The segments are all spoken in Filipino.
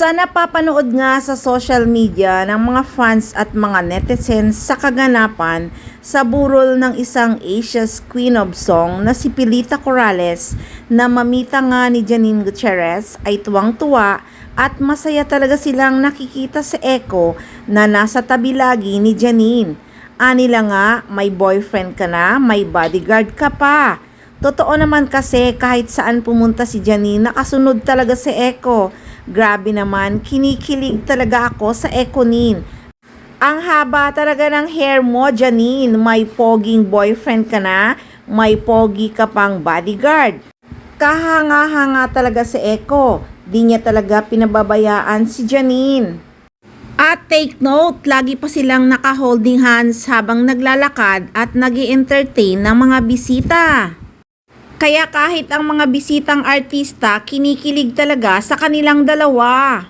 Sa napapanood nga sa social media ng mga fans at mga netizens sa kaganapan sa burol ng isang Asia's Queen of Song na si Pilita Corrales na mamita nga ni Janine Gutierrez ay tuwang-tuwa at masaya talaga silang nakikita sa Echo na nasa tabi lagi ni Janine. Anila nga, may boyfriend ka na, may bodyguard ka pa. Totoo naman kasi kahit saan pumunta si Janine, nakasunod talaga si Echo. Grabe naman, kinikilig talaga ako sa Econin. Ang haba talaga ng hair mo, Janine. May poging boyfriend ka na, may pogi ka pang bodyguard. Kahanga-hanga talaga si Echo. Di niya talaga pinababayaan si Janine. At take note, lagi pa silang naka-holding hands habang naglalakad at nag-i-entertain ng mga bisita. Kaya kahit ang mga bisitang artista, kinikilig talaga sa kanilang dalawa.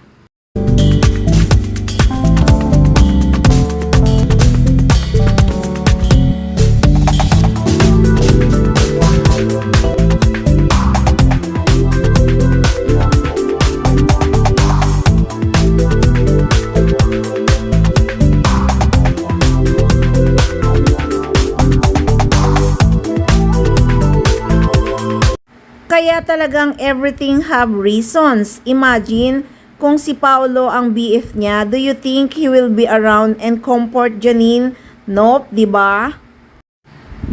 Kaya talagang everything have reasons. Imagine kung si Paolo ang BF niya, do you think he will be around and comfort Janine? Nope, di ba?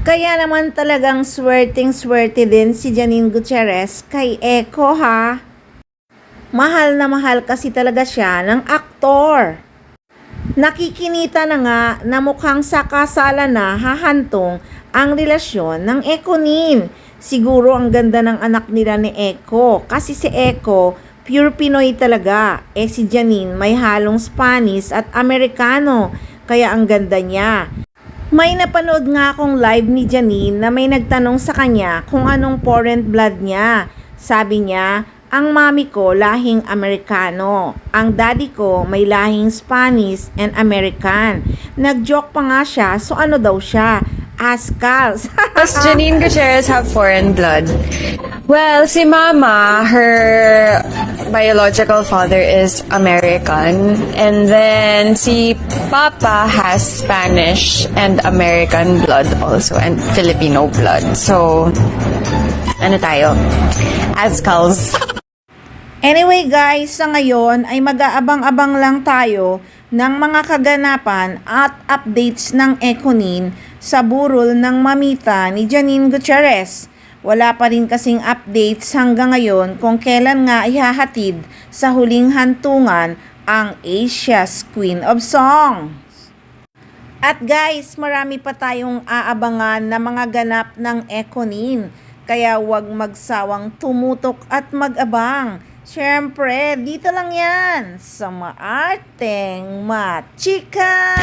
Kaya naman talagang swerteng-swerte din si Janine Gutierrez kay Echo ha. Mahal na mahal kasi talaga siya ng aktor. Nakikinita na nga na mukhang sa kasalan na hahantong ang relasyon ng Econin. Siguro ang ganda ng anak nila ni Echo kasi si Echo pure Pinoy talaga. Si Janine may halong Spanish at Amerikano kaya ang ganda niya. May napanood nga akong live ni Janine na may nagtanong sa kanya kung anong foreign blood niya. Sabi niya, ang mami ko lahing Amerikano. Ang daddy ko may lahing Spanish and American. Nag-joke pa nga siya, so ano daw siya? Askals. Does Janine Gutierrez have foreign blood? Well, si Mama, her biological father is American. And then si Papa has Spanish and American blood also, and Filipino blood. So, ano tayo? Askals. Anyway guys, sa ngayon ay mag-aabang-abang lang tayo ng mga kaganapan at updates ng Econin sa burol ng mamita ni Janine Gutierrez. Wala pa rin kasing updates hanggang ngayon kung kailan nga ihahatid sa huling hantungan ang Asia's Queen of Songs. At guys, marami pa tayong aabangan na mga ganap ng Econin. Kaya huwag magsawang tumutok at mag-abang. Siyempre, dito lang yan sa Maarteng Machika!